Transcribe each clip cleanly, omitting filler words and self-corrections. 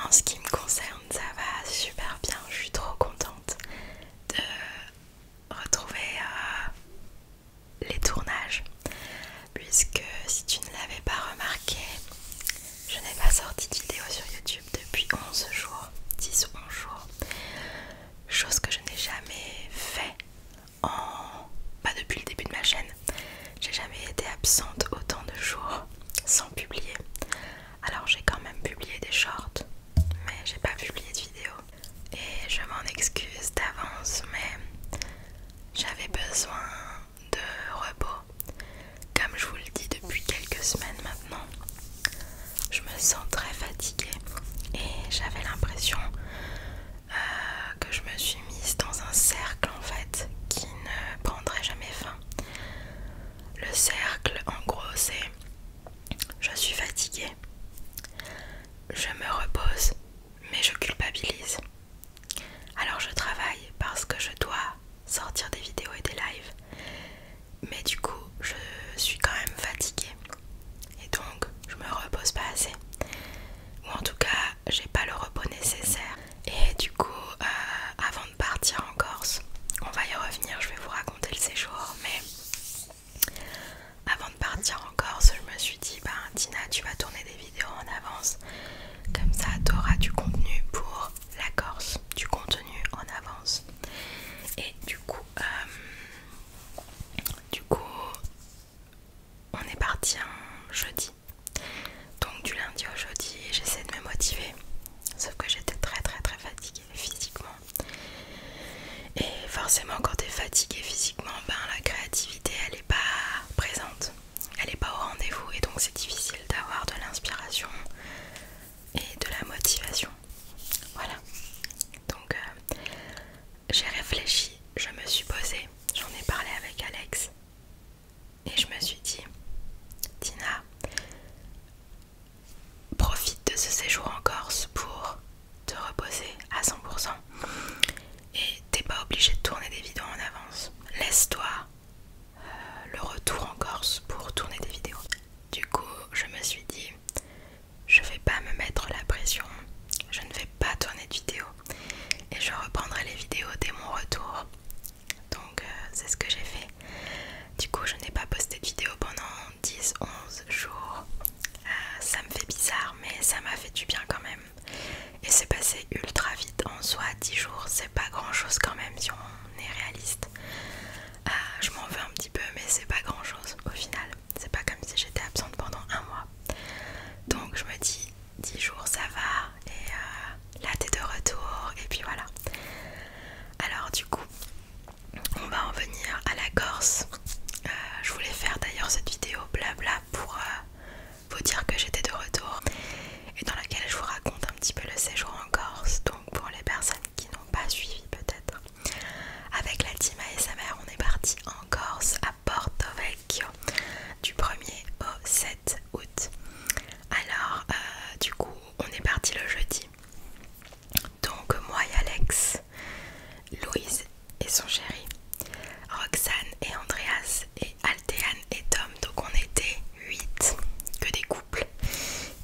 En ce qui me concerne, ça va super bien. Je suis trop contente de retrouver les tournages, puisque si tu ne l'avais pas remarqué, je n'ai pas sorti de vidéo sur YouTube depuis 11 jours, 10 ou 11 jours, chose que je n'ai jamais fait depuis le début de ma chaîne. J'ai jamais été absente autant de jours sans publier. Alors j'ai quand même publié des shorts, mais j'ai pas publié de vidéo. Et je m'en excuse d'avance, mais j'avais besoin de repos. Comme je vous le dis depuis quelques semaines maintenant, je me sens très fatiguée et j'avais l'impression que je me suis mise dans un cercle en fait qui ne prendrait jamais fin. Le cercle en gros c'est: je suis fatiguée, je me repose, mais je culpabilise. Alors je travaille parce que je dois sortir des vidéos et des lives, mais du coup je suis quand même fatiguée et donc je me repose pas assez, ou en tout cas j'ai pas le repos nécessaire. Et du coup avant de partir en Corse, on va y revenir, je vais vous raconter le séjour, mais avant de partir en Corse, je me suis dit Tina, tu vas tourner des vidéos en avance, comme ça tu auras du contenu pour la Corse, du contenu en avance. Et du coup on est parti un jeudi, donc du lundi au jeudi j'essaie de me motiver, sauf que j'étais très fatiguée physiquement. Et forcément quand t'es fatiguée physiquement, la créativité elle est pas présente, elle est pas au rendez-vous, et donc c'est difficile d'avoir de l'inspiration et de la motivation. Voilà, donc j'ai réfléchi, je me suis posée, j'en ai parlé avec Alex et je me suis dit Tina, profite de ce séjour en Corse pour te reposer à 100%, et t'es pas obligé de tourner des vidéos en avance. Laisse-toi le retour en Corse pour tourner des vidéos. Du coup je me suis dit, je vais pas me mettre la pression, je ne vais pas tourner de vidéos et je reprendrai les vidéos dès mon retour. Donc c'est ce que j'ai fait. Du coup je n'ai pas posté de vidéo pendant 10-11 jours. Ça me fait bizarre, mais ça m'a fait du bien quand même. Et c'est passé ultra vite en soi, 10 jours c'est pas grand chose quand même si on est réaliste. Je m'en veux un petit peu, mais c'est pas grand chose au final. C'est pas comme si j'étais absente pendant un mois. Donc je me dis 10 jours ça va, et là t'es de retour, et puis voilà. Alors du coup on va en venir à la Corse. Je voulais faire d'ailleurs cette vidéo blabla pour vous dire que j'étais de retour, et dans laquelle je vous raconte un petit peu le séjour en Corse. Donc pour les personnes qui n'ont pas suivi peut-être, avec la team ASMR on est parti en Corse à Porto Vecchio du 1er au 7 août. Alors du coup on est parti le jeudi, donc moi et Alex, Louise et son chéri, Roxane et Andreas et Altéane et Tom, donc on était 8, que des couples,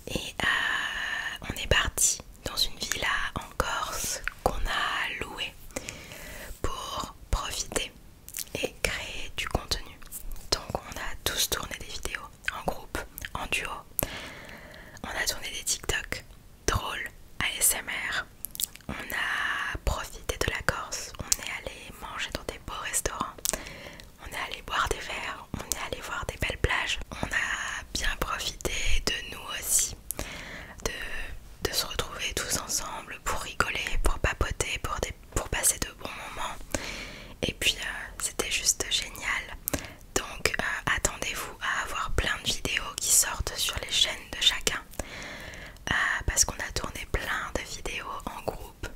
et on est parti dans une villa en Corse qu'on a louée pour profiter et créer du contenu. Donc on a tous tourné des vidéos en groupe, en duo, on a tourné des TikTok drôles, ASMR, on a profité de la Corse, on est allé manger dans des beaux restaurants, on est allé boire des verres, on est allé voir des belles plages, on a bien profité de nous aussi, de se retrouver tous ensemble pour rigoler, pour papoter, pour passer de bons moments, et puis c'était juste génial. Donc attendez-vous à avoir plein de vidéos qui sortent sur les chaînes de chacun, parce qu'on a tourné plein de vidéos en groupe,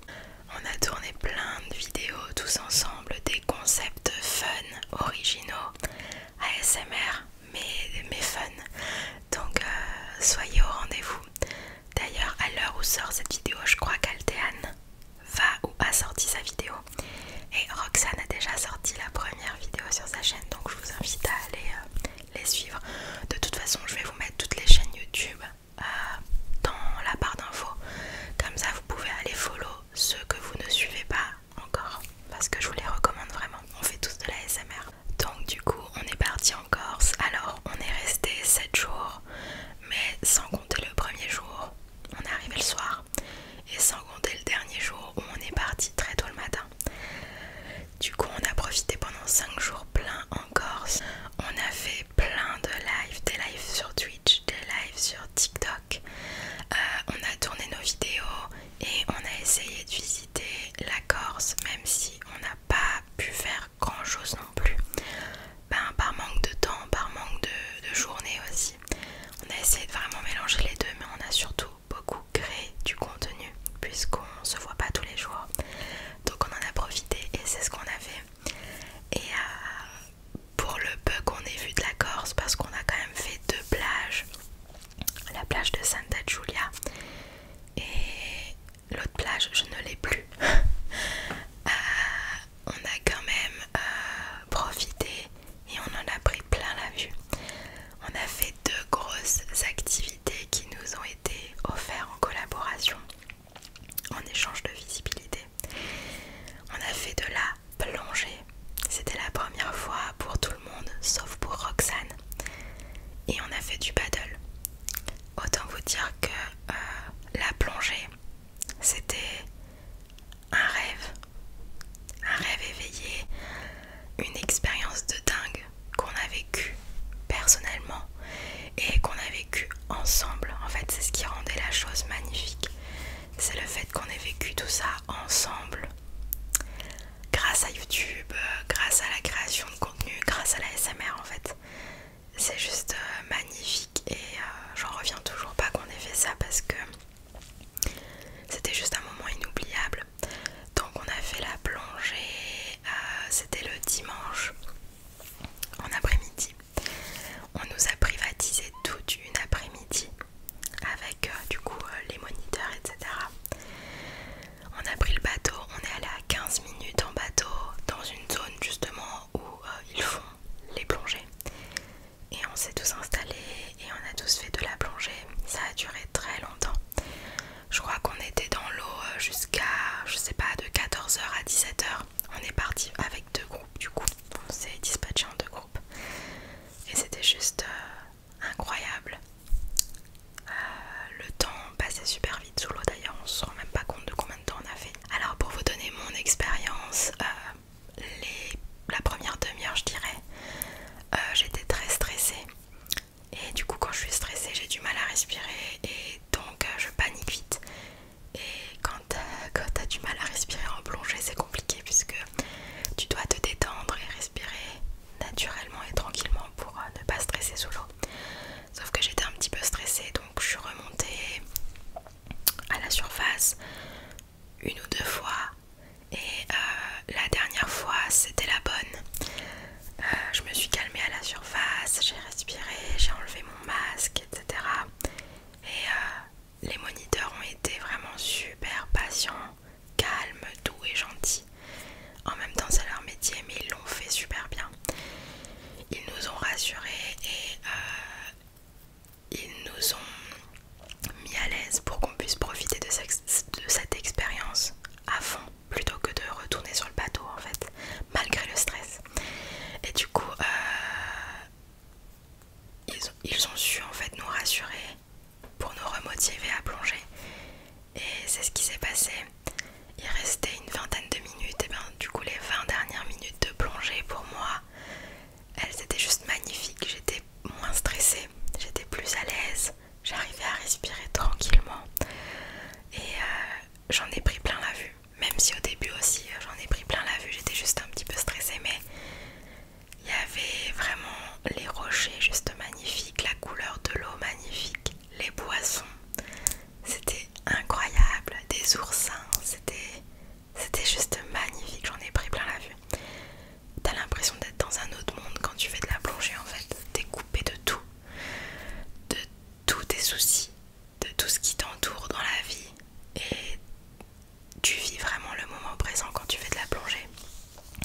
on a tourné plein de vidéos tous ensemble, des concepts fun, originaux, ASMR, mais fun. Donc soyez au rendez-vous. D'ailleurs à l'heure où sort cette vidéo, je crois qu'Altéane va ou a sorti sa vidéo, et Roxane a déjà sorti la première vidéo sur sa chaîne, donc je vous invite à aller les suivre. De toute façon je vais vous mettre toutes les chaînes YouTube dans la barre d'infos, comme ça Et sans compter le dernier jour où on est parti très tôt le matin. Du coup on a profité pendant 5 jours pleins en Corse. On a fait plein de lives, des lives sur Twitch, des lives sur TikTok. On a tourné nos vidéos et on a essayé de visiter la Corse, même si on n'a pas pu faire grand chose non plus. Par manque de temps, par manque de journée aussi. On a essayé de vraiment mélanger les deux, mais on a surtout beaucoup créé du contenu puisqu'on se voit pas tous les jours. Donc on en a profité et c'est ce qu'on a fait. Et pour le peu qu'on ait vu de la Corse, parce qu'on a quand même fait 2 plages, la plage de Santa Giulia et l'autre plage je ne l'ai plus. On a quand même profité et on en a pris plein la vue. On a fait 2 grosses activités qui nous ont été offertes en collaboration en échange de visibilité. On a fait de la plongée. C'était la première fois pour tout le monde sauf pour Roxane. Et on a fait du paddle. Autant vous dire que la plongée, c'était un rêve éveillé, une expérience de dingue qu'on a vécue personnellement et qu'on a vécue ensemble. En fait, c'est ce qui rendait la chose magnifique. C'est le fait qu'on ait vécu tout ça ensemble, grâce à YouTube, grâce à la création de contenu, grâce à la SMR en fait. C'est juste magnifique et j'en reviens toujours pas qu'on ait fait ça parce que c'était juste un moment inoubliable. Donc on a fait la plongée, c'était le dimanche en après-midi. On nous a privatisé toute une après-midi avec du coup les moniteurs, etc. On a pris le bateau, on est allé à 15 minutes en bateau dans une zone justement où ils font les plongées. Et on s'est tous installés et on a tous fait de la plongée. Ça a duré très longtemps. Je crois qu'on était dans l'eau jusqu'à, je sais pas, de 14h à 17h. On est parti avec 2 groupes du coup. On s'est dispatché en 2 groupes. Et c'était juste incroyable. Le temps passait super vite sous l'eau d'ailleurs. On se rend même pas compte de combien de temps on a fait. Alors pour vous donner mon expérience, la première demi-heure je dirais, j'étais très stressée. Et du coup quand je suis stressée j'ai du mal à respirer et donc je panique vite. Et quand t'as du mal à respirer en plongée c'est compliqué puisque tu dois te détendre et respirer naturellement et tranquillement pour ne pas stresser sous l'eau. Sauf que j'étais un petit peu stressée donc je suis remontée à la surface 1 ou 2 fois et la dernière fois c'était la bonne. Je me suis calmée à la surface, j'ai respiré, j'ai enlevé mon masque, etc. Et les moniteurs ont été vraiment super patients, calmes, doux et gentils. En même temps c'est leur métier mais ils l'ont fait super bien. Ils nous ont rassurés et ils nous ont mis à l'aise pour qu'on puisse profiter de cette expérience à fond plutôt que de retourner sur le bateau en fait, malgré le stress. Et du coup ils ont su en fait nous rassurer pour nous remotiver à plonger. Et c'est ce qui s'est passé. Il restait une vingtaine de minutes et bien du coup les 20 dernières minutes de plongée pour moi, elles étaient juste magnifiques. J'étais moins stressée, j'étais plus à l'aise, j'arrivais à respirer tranquillement et j'en ai pris plein la vue. Même si au début aussi j'en ai pris plein la vue, j'étais juste un petit peu stressée mais il y avait vraiment les rochers juste magnifiques, la couleur de l'eau magnifique, les poissons, c'était incroyable, des oursins, c'était juste magnifique, j'en ai pris plein la vue. T'as l'impression d'être dans un autre monde quand tu fais de la plongée en fait, t'es coupé de tous tes soucis, de tout ce qui t'entoure dans la vie et tu vis vraiment le moment présent quand tu fais de la plongée.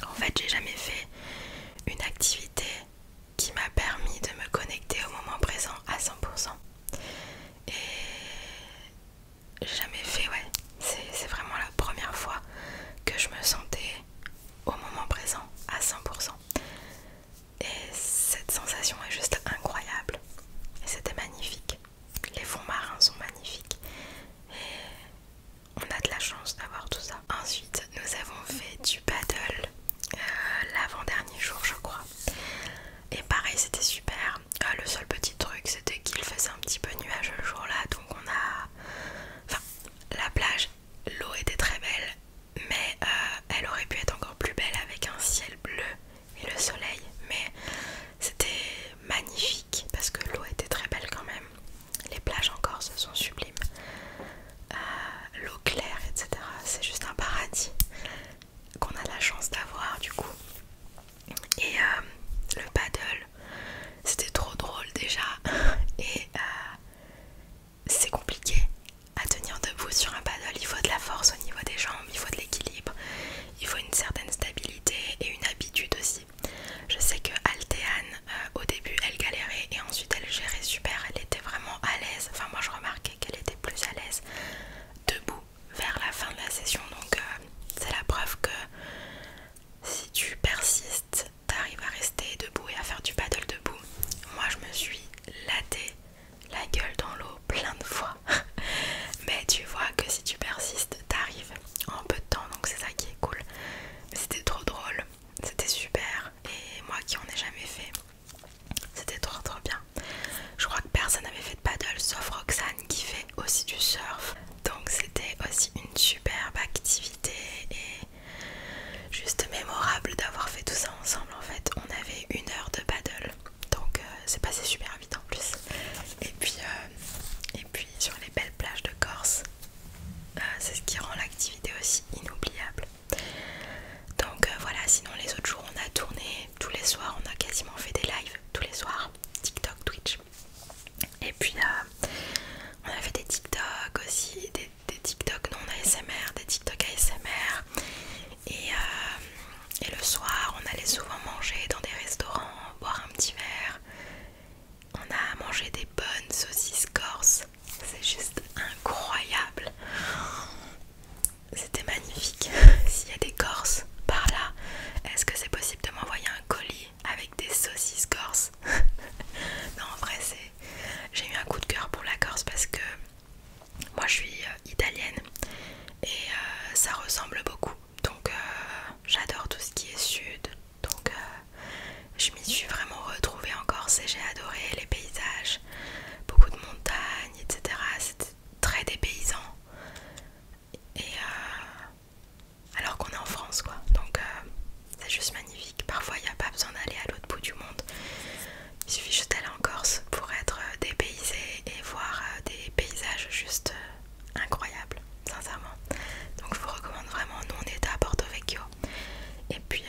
En fait j'ai jamais fait une activité qui m'a permis de me connecter au moment présent à 100%. Et j'ai jamais fait, ouais, c'est vraiment la première fois que je me sentais au moment présent à 100%. Et cette sensation est juste incroyable. Et c'était magnifique. Les fonds marins sont magnifiques. Et on activité aussi inoubliable. Donc voilà, sinon les autres jours on a tourné tous les soirs, on a quasiment fait des lives tous les soirs, TikTok, Twitch. Et puis on a fait des TikTok aussi, des TikTok non ASMR, des TikTok ASMR. Et le soir on allait souvent manger dans des restaurants, boire un petit verre. On a mangé des bonnes saucisses corses, c'est juste incroyable. C'était magnifique. S'il y a des Corses par là, est-ce que c'est possible de m'envoyer un colis avec des saucisses corses? Non, en vrai, j'ai eu un coup de cœur pour la Corse parce que moi je suis italienne et ça ressemble beaucoup. Donc j'adore tout ce qui est sud. Donc je m'y suis vraiment retrouvée en Corse et j'ai adoré les paysages, beaucoup de montagnes, etc. C'était très dépaysant. Et alors qu'on est en France quoi, donc c'est juste magnifique. Parfois il n'y a pas besoin d'aller à l'autre bout du monde, il suffit juste d'aller en Corse pour être dépaysé et voir des paysages juste incroyables, sincèrement. Donc je vous recommande vraiment. Nous on était à Porto Vecchio et puis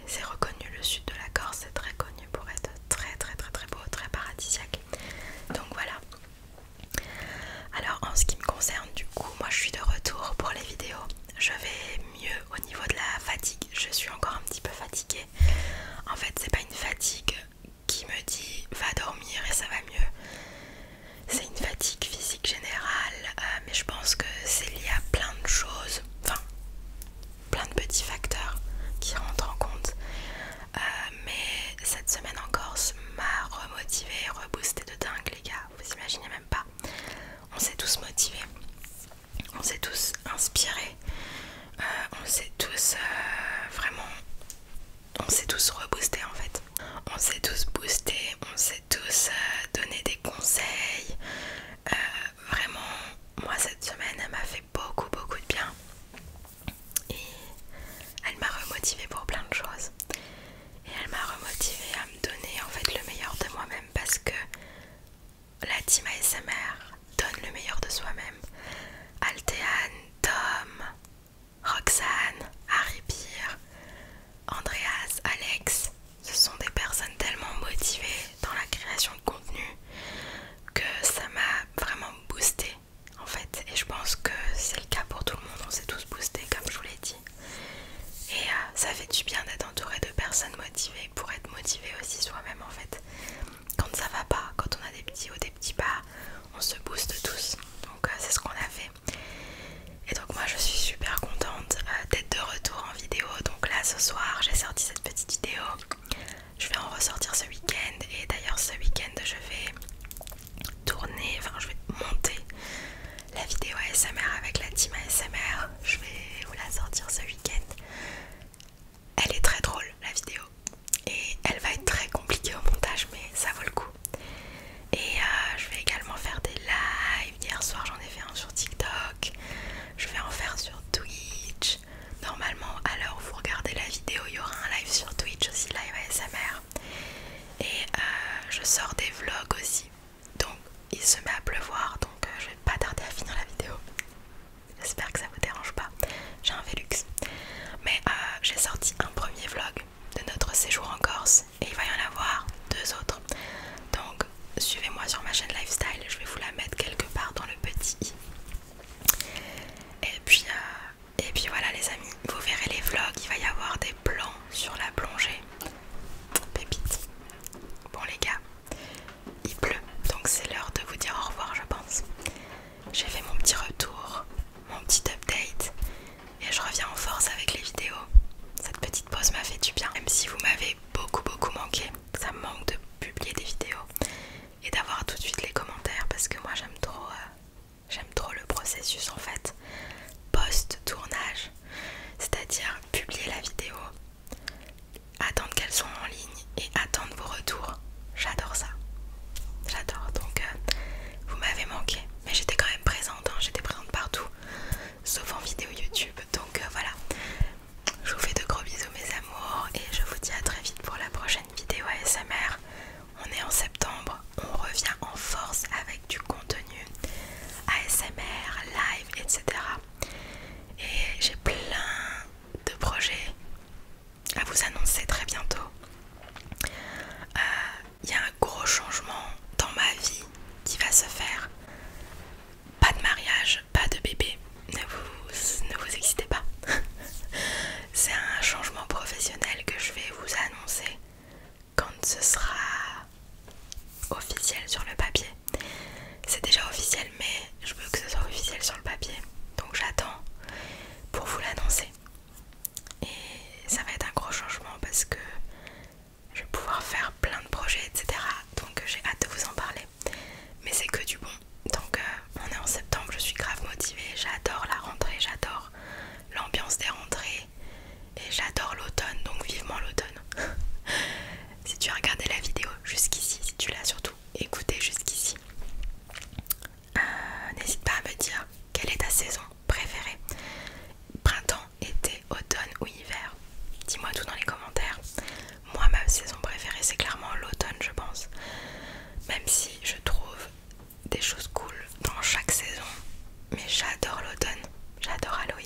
c'est reconnu, le sud de la Corse c'est très connu pour être très très très très beau, très paradisiaque. Donc voilà. Alors en ce qui me concerne, du coup moi je suis de retour pour les vidéos. Je vais mieux au niveau de la fatigue. Je suis encore un petit peu fatiguée. En fait c'est pas une fatigue qui me dit va dormir et ça va mieux. C'est une fatigue physique générale, mais je pense que c'est lié à plein de choses, enfin plein de petits facteurs qui rentrent en compte. Mais cette semaine en Corse m'a remotivée, reboostée de dingue les gars, vous imaginez même pas. On s'est tous motivés, on s'est tous inspirés, on s'est tous vraiment, on s'est tous reboostés en fait. On s'est tous boostés, on s'est tous donné des conseils. Vraiment, moi cette semaine elle m'a fait beaucoup de bien. Et elle m'a remotivée pour plein de choses. Et elle m'a remotivée à me donner en fait le meilleur de moi-même parce que la team ASMR donne le meilleur de soi-même. Altéane, Tom, Roxane, Harry Beer, Andreas, Alex, ce sont des personnes tellement motivées dans la création de contenu que ça m'a vraiment boosté en fait. Et je pense que c'est le cas pour tout le monde, on s'est tous boostés comme je vous l'ai dit. Et ça fait du bien d'être entouré de personnes motivées pour être motivé aussi soi-même en fait. Quand ça va pas, quand on a des petits hauts, des petits bas, on se booste tous. Donc c'est ce qu'on a fait. Et donc moi je suis super contente d'être de retour en vidéo. Donc là ce soir j'ai sorti cette petite vidéo. Je vais en ressortir ce week-end. Et d'ailleurs ce week-end je vais tourner, enfin je vais monter la vidéo ASMR avec la team ASMR. Je vais vous la sortir ce week-end. Elle est très drôle la vidéo. Et elle va être très compliquée au montage mais ça vaut le coup. Et je vais également faire des lives. Hier soir j'en ai fait un sur TikTok. Je vais en faire sur Twitch. Normalement à l'heure où vous regardez la vidéo il y aura un live sur Twitch aussi, live ASMR. Et je sors des vlogs aussi. Donc il se met à pleuvoir, donc je vais pas tarder à finir la vidéo. J'espère que ça vous dérange pas. J'ai un Velux. Mais j'ai sorti un premier vlog de notre séjour en Corse et il va y en avoir 2 autres. Donc suivez-moi sur ma chaîne Lifestyle, je vais vous la mettre quelque part dans le petit i. Et puis voilà les amis, vous verrez les vlogs, il va y avoir des plans sur la plongée. Pépite. Bon les gars, il pleut, donc c'est l'heure de vous dire au revoir je pense. J'ai fait mon petit retour, mon petit update et je reviens en force avec les vidéos. Cette petite pause m'a fait du bien, même si vous m'avez beaucoup manqué. Ça me manque de publier des vidéos et d'avoir tout de suite les commentaires parce que moi j'aime trop le processus en fait post-tournage, c'est-à-dire publier la vidéo, attendre qu'elle soit en ligne et attendre vos retours. J'adore ça, j'adore. Donc vous m'avez manqué mais j'étais quand même présente, hein. J'étais présente partout sauf en vidéo YouTube. Donc voilà, je vous fais de gros bisous mes amours et je vous dis à très vite pour la prochaine vidéo ASMR. On est en septembre, on revient en force avec du contenu ASMR, live, etc. des choses cool dans chaque saison. Mais j'adore l'automne, j'adore Halloween.